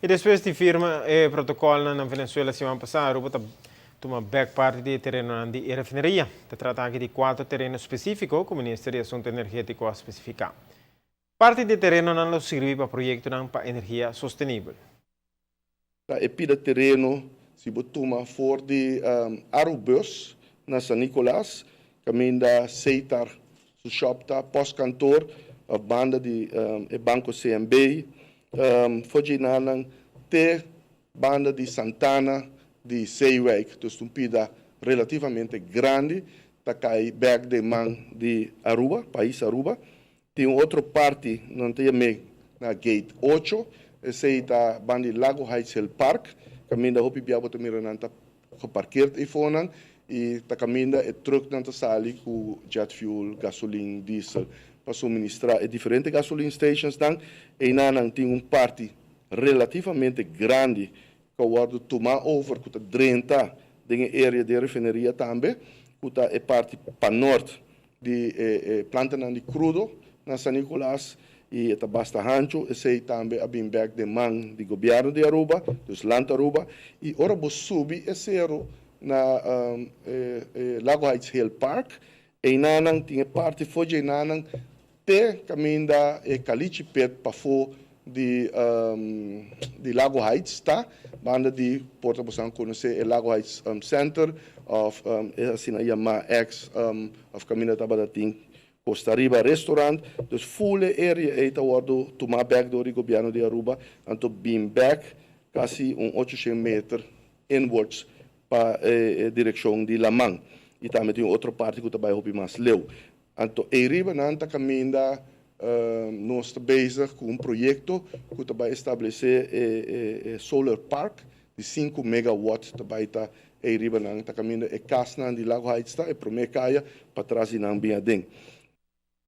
E depois de firma o protocolo na Venezuela semana passada, a Aruba toma back parte de terreno de refineria. Se trata aqui de 4 terrenos específicos que o Ministério de Assunto Energético a especificar. Parte de terreno não serve para projetos para energia sustentável. E pida terreno, se botuma for de Arubus, na San Nicolás, caminho da Seitar, su shopta, pós-cantor, a banda de Banco CMB, Fojinanan, te banda de Santana, de Seiwijk, dus um pida relativamente grande, tá cai back de man de Aruba, país Aruba. Tem outra parte, não tem na gate 8, esse está banda de Lago Heights Hill Park, caminho da Hopi Biabo também está geparkeerd ifonan, e tá caminho da truck não tá sali com jet fuel, gasolina, diesel, para suministrar diferentes gasoline stations dan, e não tem parte relativamente grande que o tomar over que tá drenta de área de refineria também, que tá parte para norte de planta de crudo na San Nicolás e tá basta rancho, esse também a bem back de man de governo de Aruba, dos land Aruba, e ora vos subi esse na Lago Heights Hill Park, e nanang tinha parte foi de nanang te caminho da Caliche Pet para fora de Lago Heights, tá? Banda de Porta Bosan conhecer o Lago Heights Center of assim a chama of caminho da Badating Costa Riba restaurant, dus full area ita wardo tomar back do governo de Aruba, anto beam back quase 800 metros inwards para direção de Lamang. E também tem outra parte que também é mais leu. Anto Riba nanta caminho nós estamos bezig com projeto que também estabelecer solar park de 5 megawatts também está Riba nanta caminho casa de Lago Heights está e promete caia para trás e não bem adem.